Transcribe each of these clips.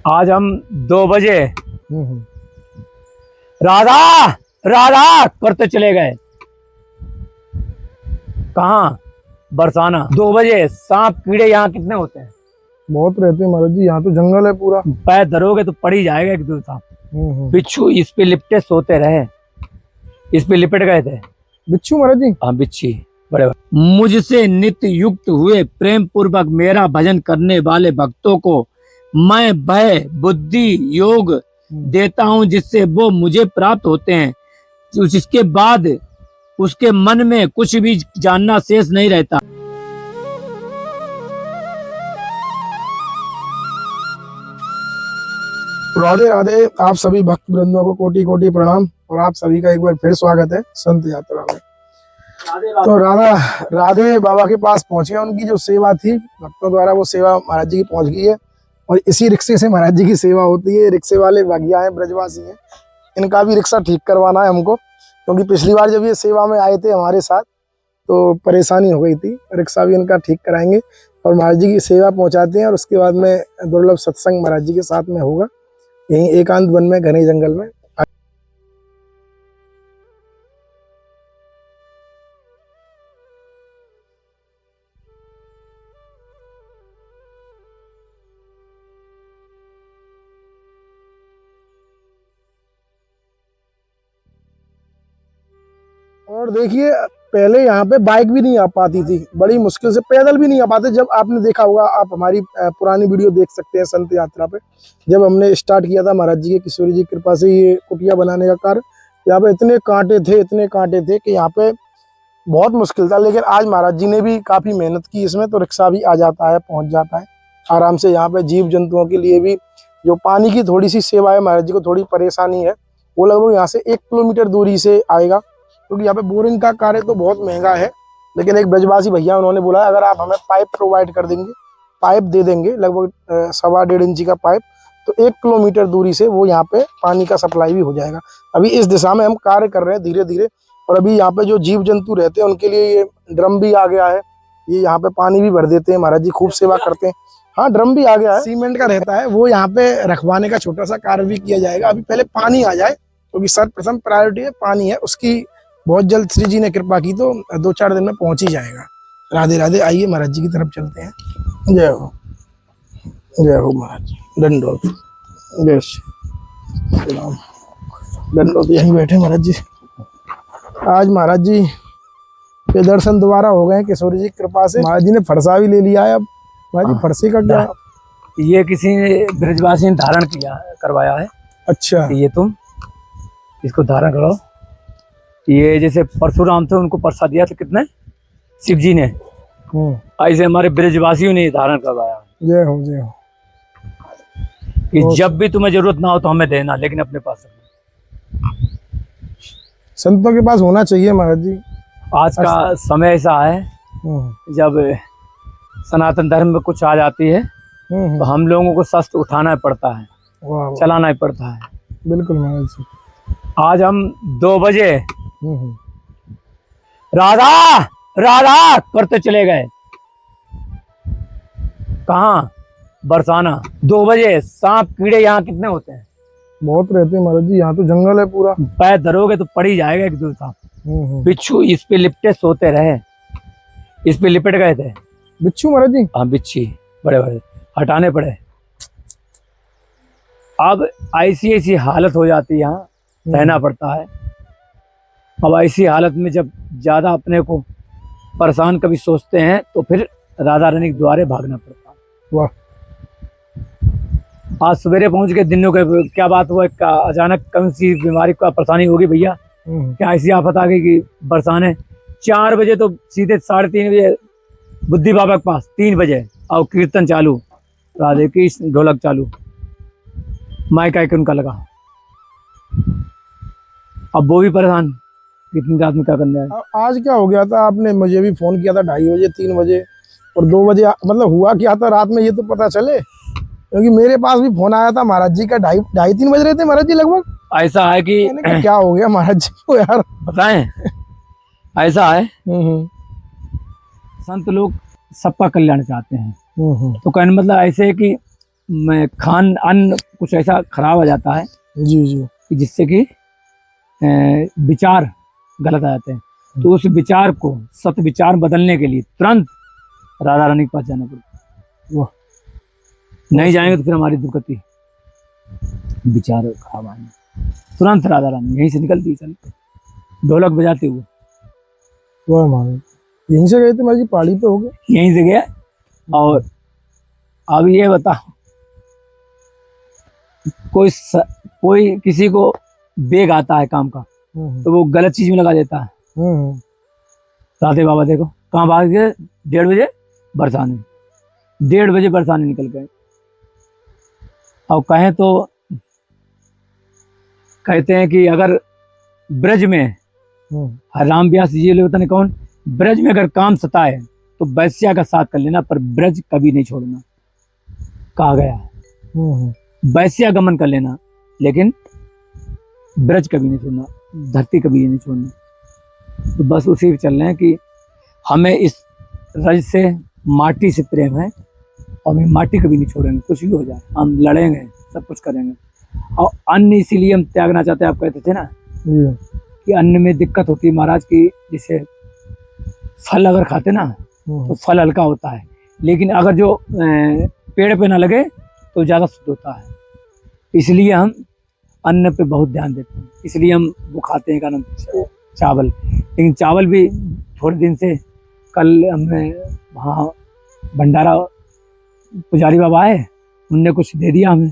आज हम 2 बजे राधा राधा करते चले गए। कहाँ? बरसाना। 2 बजे। सांप कीड़े यहाँ कितने होते हैं? बहुत रहते हैं महाराज जी, यहाँ तो जंगल है पूरा। पैर धरोगे तो पड़ ही जाएगा एक दो सांप। बिच्छू इस पे लिपटे सोते रहे, इस पे लिपट गए थे। बिच्छू महाराज जी? हाँ, बिच्छी बड़े बड़े। मुझसे नित्य युक्त हुए प्रेम पूर्वक मेरा भजन करने वाले भक्तों को मैं भय बुद्धि योग देता हूँ, जिससे वो मुझे प्राप्त होते हैं। इसके बाद उसके मन में कुछ भी जानना शेष नहीं रहता। राधे राधे। आप सभी भक्त वृंदों को कोटि कोटि प्रणाम और आप सभी का एक बार फिर स्वागत है संत यात्रा में। तो राधे बाबा के पास पहुंचे। उनकी जो सेवा थी भक्तों द्वारा, वो सेवा महाराज जी की पहुंच गई है और इसी रिक्शे से महाराज जी की सेवा होती है। रिक्शे वाले भैया हैं, ब्रजवासी हैं, इनका भी रिक्शा ठीक करवाना है हमको, क्योंकि पिछली बार जब ये सेवा में आए थे हमारे साथ तो परेशानी हो गई थी। रिक्शा भी इनका ठीक कराएंगे और महाराज जी की सेवा पहुंचाते हैं और उसके बाद में दुर्लभ सत्संग महाराज जी के साथ में होगा यहीं एकांत वन में, घने जंगल में। और देखिए, पहले यहाँ पे बाइक भी नहीं आ पाती थी, बड़ी मुश्किल से, पैदल भी नहीं आ पाते। जब आपने देखा होगा, आप हमारी पुरानी वीडियो देख सकते हैं संत यात्रा पे, जब हमने स्टार्ट किया था महाराज जी के किशोरी जी की कृपा से ये कुटिया बनाने का कार्य, यहाँ पे इतने कांटे थे कि यहाँ पे बहुत मुश्किल था। लेकिन आज महाराज जी ने भी काफी मेहनत की इसमें, तो रिक्शा भी आ जाता है, पहुंच जाता है आराम से। यहाँ पे जीव जंतुओं के लिए भी जो पानी की थोड़ी सी सेवा है, महाराज जी को थोड़ी परेशानी है, वो लगभग यहाँ से 1 किलोमीटर दूरी से आएगा, क्योंकि यहाँ पे बोरिंग का कार्य तो बहुत महंगा है। लेकिन एक ब्रजवासी भैया उन्होंने बोला अगर आप हमें पाइप प्रोवाइड कर देंगे, पाइप दे देंगे लगभग 1.25 इंची का पाइप, तो 1 किलोमीटर दूरी से वो यहाँ पे पानी का सप्लाई भी हो जाएगा। अभी इस दिशा में हम कार्य कर रहे हैं धीरे धीरे। और अभी यहाँ पे जो जीव जंतु रहते हैं उनके लिए ये ड्रम भी आ गया है, ये यहाँ पे पानी भी भर देते हैं, महाराज जी खूब सेवा करते हैं। हाँ, ड्रम भी आ गया है, सीमेंट का रहता है, वो यहाँ पे रखवाने का छोटा सा कार्य भी किया जाएगा। अभी पहले पानी आ जाए, क्योंकि सर्वप्रथम प्रायोरिटी है पानी है, उसकी बहुत जल्द श्री जी ने कृपा की तो 2-4 दिन में पहुंच ही जाएगा। राधे राधे। आइए महाराज जी की तरफ चलते हैं। जय हो महाराज। दंडोत। जय श्री राम। दंडोत। यहीं बैठे महाराज जी। आज महाराज जी के दर्शन दोबारा हो गए किशोरी जी की कृपा से। महाराज जी ने फरसा भी ले लिया है। अब महाराज जी फरसे का क्या? ये किसी ब्रजवासी ने धारण करवाया है। अच्छा, ये तुम इसको धारण करो। ये जैसे परशुराम थे, उनको प्रसाद दिया था कितने, शिव जी ने, ऐसे हमारे ब्रजवासियों ने धारण करवाया। जय हो जय हो। कि जब भी तुम्हें जरूरत ना हो तो हमें देना, लेकिन अपने पास रखना। संतों के पास होना चाहिए महाराज जी। आज का समय ऐसा है, जब सनातन धर्म में कुछ आ जाती है तो हम लोगों को शस्त्र उठाना पड़ता है, चलाना ही पड़ता है। बिल्कुल महाराज जी। आज हम 2 बजे राधा राधा करते चले गए। कहाँ? बरसाना। 2 बजे। सांप कीड़े यहाँ कितने होते हैं? बहुत रहते हैं महाराज जी, यहाँ तो जंगल है पूरा। पैर धरोगे तो पड़ ही जाएगा एक दो सांप। बिच्छू इस पे लिपटे सोते रहे, इस पे लिपट गए थे। बिच्छू महाराज जी? हाँ, बिच्छी बड़े बड़े, हटाने पड़े। अब ऐसी हालत हो जाती है, यहाँ रहना पड़ता है। अब ऐसी हालत में जब ज्यादा अपने को परेशान कभी सोचते हैं तो फिर राधा रानी के द्वारे भागना पड़ता है। वाह। आज सवेरे पहुंच के दिनों के क्या बात हुआ, अचानक कौन सी बीमारी का परेशानी होगी भैया, क्या ऐसी आफत आ गई कि बरसाने। 4 बजे तो सीधे 3:30 बजे बुद्धि बाबा के पास, 3 बजे और कीर्तन चालू, राधे की ढोलक चालू, माइक आइकन उनका लगा। अब वो भी परेशान, कितनी रात में क्या करने आए। आज क्या हो गया था? आपने मुझे भी फोन किया था 2:30 बजे, 3 बजे और 2 बजे, मतलब हुआ क्या था रात में ये तो पता चले, क्योंकि मेरे पास भी फोन आया था महाराज जी का 2:30-3 बज रहे थे महाराज जी लगभग। ऐसा है कि क्या हो गया महाराज जी को यार, बताएं। ऐसा है, संत लोग सबका कल्याण चाहते हैं, तो कहने मतलब ऐसे है कि में खान अन्न कुछ ऐसा खराब आ जाता है जी जी। कि जिससे कि विचार गलत आ जाते हैं, तो उस विचार को सत विचार बदलने के लिए तुरंत राधा रानी के पास जाना पड़ता है। वाह। नहीं जाएंगे तो फिर हमारी दुर्गति, विचार खराब आएंगे। तुरंत राधा रानी यहीं से निकलती चलते ढोलक बजाते हुए। वाह महाराज, यहीं से गए थे महाराज जी, पहाड़ी पे हो गए? यहीं से गया। और अब ये बताओ, कोई किसी को बेग आता है काम का तो वो गलत चीज में लगा देता है। राधे बाबा देखो कहाँ भाग गए, 1:30 बजे बरसाने, 1:30 बजे बरसाने निकल गए। और कहें तो कहते हैं कि अगर ब्रज में राम व्यास जी लोग ने कौन, ब्रज में अगर काम सताए तो वैश्या का साथ कर लेना, पर ब्रज कभी नहीं छोड़ना, कहा गया है। वैश्या गमन कर लेना लेकिन ब्रज कभी नहीं छोड़ना, धरती कभी नहीं छोड़ना। तो बस उसी पे चल रहे हैं कि हमें इस रज से, माटी से प्रेम है और हम माटी कभी नहीं छोड़ेंगे, कुछ भी हो जाए हम लड़ेंगे, सब कुछ करेंगे। और अन्न इसीलिए हम त्यागना चाहते हैं। आप कहते थे ना कि अन्न में दिक्कत होती है महाराज की, जैसे फल अगर खाते ना तो फल हल्का होता है, लेकिन अगर जो पेड़ पे ना लगे तो ज़्यादा शुद्ध होता है। इसलिए हम अन्न पे बहुत ध्यान देते हैं, इसलिए हम वो खाते हैं कारण चावल। लेकिन चावल भी थोड़े दिन से, कल हमने वहाँ भंडारा पुजारी बाबा आए, उनने कुछ दे दिया हमें,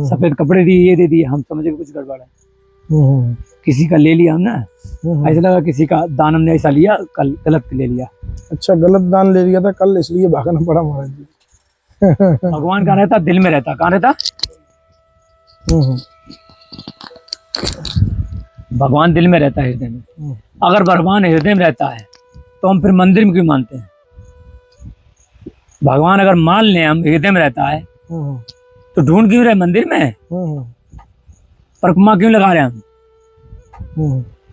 सफ़ेद कपड़े दिए, ये दे दिए, हम समझे कुछ गड़बड़ है। किसी का ले लिया हमने, ऐसा लगा किसी का दान हमने ऐसा लिया, कल गलत ले लिया। अच्छा, गलत दान ले लिया था कल, इसलिए भागना पड़ा महाराज जी। भगवान कहाँ रहता? दिल में रहता। कहाँ रहता? भगवान दिल में रहता है, हृदय में। अगर भगवान हृदय में रहता है तो हम फिर मंदिर में क्यों मानते हैं? भगवान अगर मान लें हम हृदय में रहता है तो ढूंढ क्यों रहे मंदिर में? परिक्रमा क्यों लगा रहे हम?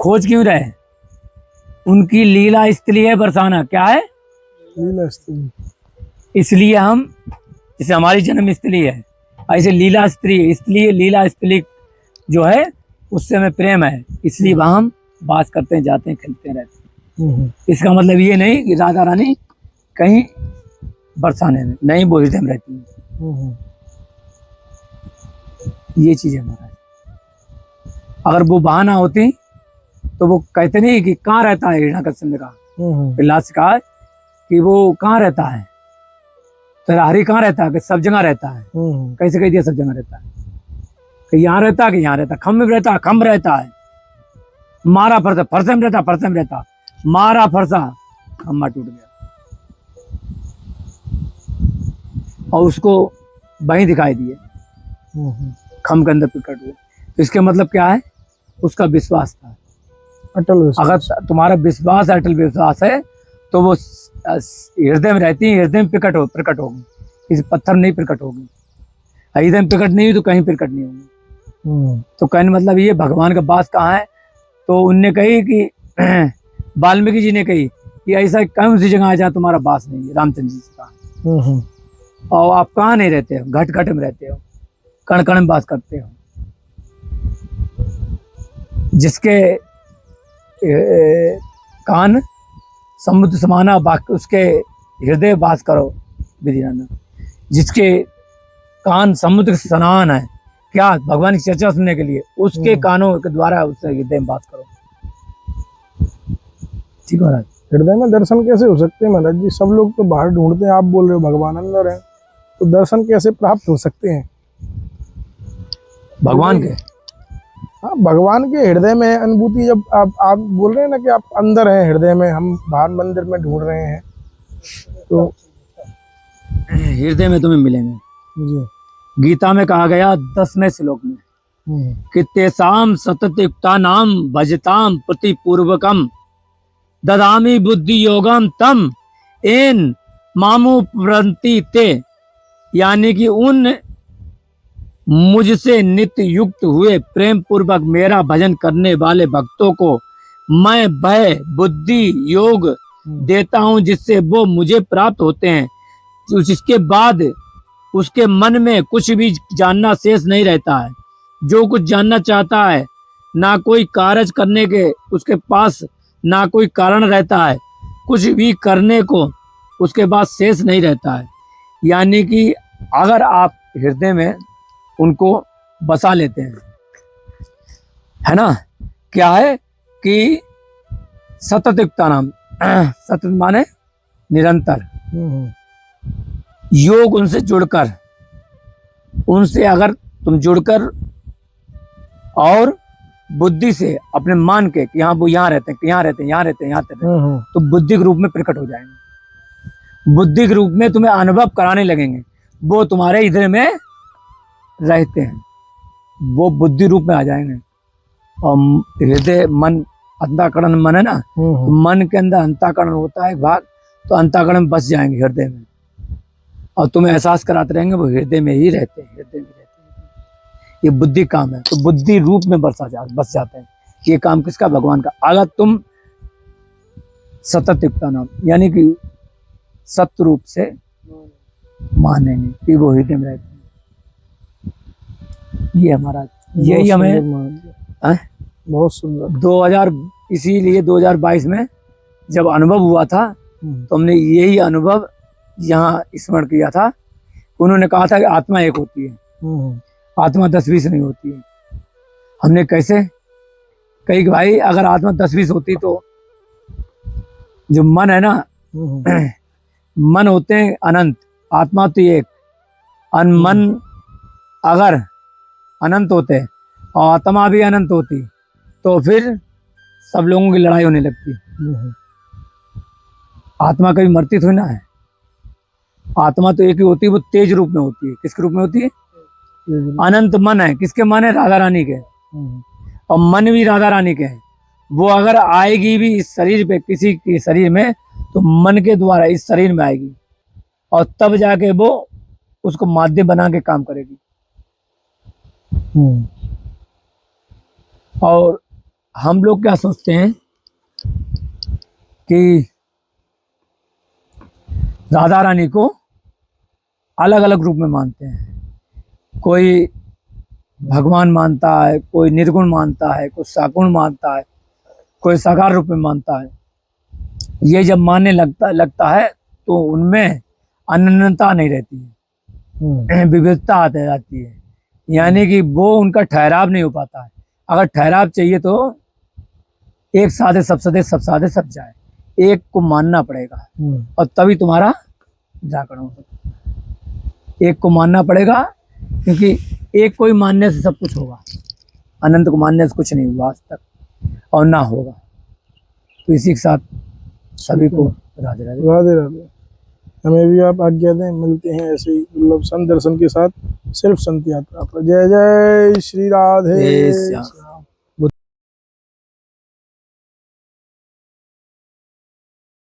खोज क्यों रहे? उनकी लीला स्थली है बरसाना। क्या है? लीला स्थली। इसलिए हम, जैसे हमारी जन्म स्थली है, ऐसे लीला स्थली, इसलिए लीला स्थली जो है उससे हमें प्रेम है, इसलिए वहाँ हम बास करते हैं, जाते हैं, खेलते रहते हैं। इसका मतलब ये नहीं कि राधा रानी कहीं बरसाने में नहीं, वो हृदय में रहती है। ये चीज है महाराज। अगर वो बहाना होती तो वो कहते नहीं कि कहाँ रहता है हिरण्यकश्यप ने कहा, प्रहलाद से कहा कि वो कहाँ रहता है, तो हरि कहाँ रहता है? कि सब जगह रहता है। कैसे कह दिया सब जगह रहता है? कि यहाँ रहता है, कि यहाँ रहता है, खम्भ में रहता है, खम्भ रहता है, मारा फरसा, फरसे में रहता, फरसे में रहता, मारा फरसा, खम्भा टूट गया और उसको वहीं दिखाई दिए, खम्भ के अंदर प्रकट हुए। तो इसके मतलब क्या है? उसका विश्वास था, अटल विश्वास। अगर तुम्हारा विश्वास, अटल विश्वास है तो वो हृदय में रहती है, हृदय में प्रकट होगी, किसी पत्थर नहीं प्रकट होगी। हृदय में प्रकट नहीं हुई तो कहीं प्रकट नहीं होगी। तो कहने मतलब ये भगवान का वास कहाँ है? तो उनने कही कि वाल्मीकि जी ने कही कि ऐसा कौन सी जगह है जहाँ तुम्हारा वास नहीं है? रामचंद्र जी से कहा। और आप कहाँ नहीं रहते हो? घट घट में रहते हो, कण कण में वास करते हो। जिसके कान समुद्र समाना, उसके हृदय वास करो विधिनाना। जिसके कान समुद्र समान है, क्या भगवान की चर्चा सुनने के लिए, उसके कानों के द्वारा उससे हृदय में बात करो। ठीक है। हृदय में दर्शन कैसे हो सकते हैं महाराज जी? सब लोग तो बाहर ढूंढते हैं, आप बोल रहे हो भगवान अंदर है, तो दर्शन कैसे प्राप्त हो सकते हैं भगवान के? हाँ, भगवान के हृदय में अनुभूति। जब आप बोल रहे हैं ना कि आप अंदर हैं हृदय में, हम बाहर मंदिर में ढूंढ रहे हैं, तो हृदय में तुम्हें मिलेंगे। जी। गीता में कहा गया 10वें श्लोक में कि तेसाम सतत युक्ता नाम भजताम प्रतिपूर्वकम ददामी बुद्धि योगम तम एन मामु प्रंति ते, यानी कि उन मुझसे नित्य युक्त हुए प्रेम पूर्वक मेरा भजन करने वाले भक्तों को मैं वह बुद्धि योग देता हूं जिससे वो मुझे प्राप्त होते हैं। जिसके बाद उसके मन में कुछ भी जानना शेष नहीं रहता है। जो कुछ जानना चाहता है, ना कोई कार्य करने के उसके पास ना कोई कारण रहता है, कुछ भी करने को उसके पास शेष नहीं रहता है। यानी कि अगर आप हृदय में उनको बसा लेते हैं, है ना, क्या है कि सतत युक्ता नाम, सतत माने निरंतर, योग उनसे जुड़कर, उनसे अगर तुम जुड़कर और बुद्धि से अपने मान के कि हाँ वो यहाँ रहते हैं, यहाँ रहते हैं, यहाँ रहते हैं, यहाँ रहते हैं, तो बुद्धि के रूप में प्रकट हो जाएंगे। बुद्धि के रूप में तुम्हें अनुभव कराने लगेंगे। वो तुम्हारे हृदय में रहते हैं, वो बुद्धि रूप में आ जाएंगे। और हृदय मन, अंतःकरण मन है ना, तो मन के अंदर अंतःकरण होता है एक भाग, तो अंतःकरण में बस जाएंगे हृदय में, और तुम्हें एहसास कराते रहेंगे वो हृदय में ही रहते हैं, हृदय में रहते हैं। ये बुद्धि काम है, तो बुद्धि रूप में बस जाते हैं। ये काम किसका? भगवान का। अगर तुम सतत युक्ता नाम यानी कि सत्य रूप से मानेंगे कि वो हृदय में रहते हैं। ये हमारा, यही हमें बहुत सुंदर 2000 इसीलिए 2022 में जब अनुभव हुआ था तो हमने यही अनुभव यहाँ स्मरण किया था। उन्होंने कहा था कि आत्मा एक होती है, आत्मा 10-20 नहीं होती है। हमने कैसे कही कि भाई अगर आत्मा 10-20 होती तो जो मन है ना, मन होते हैं अनंत, आत्मा तो एक। मन अगर अनंत होते और आत्मा भी अनंत होती तो फिर सब लोगों की लड़ाई होने लगती। आत्मा कभी मरती थोड़ी ना है। आत्मा तो एक ही होती है, वो तेज रूप में होती है। किसके रूप में होती है? अनंत मन है। किसके मन है? राधा रानी के। और मन भी राधा रानी के हैं। वो अगर आएगी भी इस शरीर पे, किसी के शरीर में, तो मन के द्वारा इस शरीर में आएगी और तब जाके वो उसको माध्यम बना के काम करेगी। और हम लोग क्या सोचते हैं कि राधा रानी को अलग अलग रूप में मानते हैं। कोई भगवान मानता है, कोई निर्गुण मानता है, कोई सगुण मानता है, कोई साकार रूप में मानता है। ये जब मानने लगता है तो उनमें अनन्यता नहीं रहती है, विविधता आती जाती है। यानी कि वो उनका ठहराव नहीं हो पाता है। अगर ठहराव चाहिए तो एक साधे सब सदे, सब साधे सब जाए, एक को मानना पड़ेगा और तभी तुम्हारा जागरण हो सकता। एक को मानना पड़ेगा, क्योंकि एक को ही मानने से सब कुछ होगा। अनंत को मानने से कुछ नहीं हुआ आज तक और ना होगा। तो इसी के साथ सभी को राधे राधे। राधे राधे। हमें भी आप आज्ञा दें, मिलते हैं ऐसे ही दुर्लभ संत दर्शन के साथ सिर्फ संत यात्रा पर। जय जय श्री राधे। जय श्याम।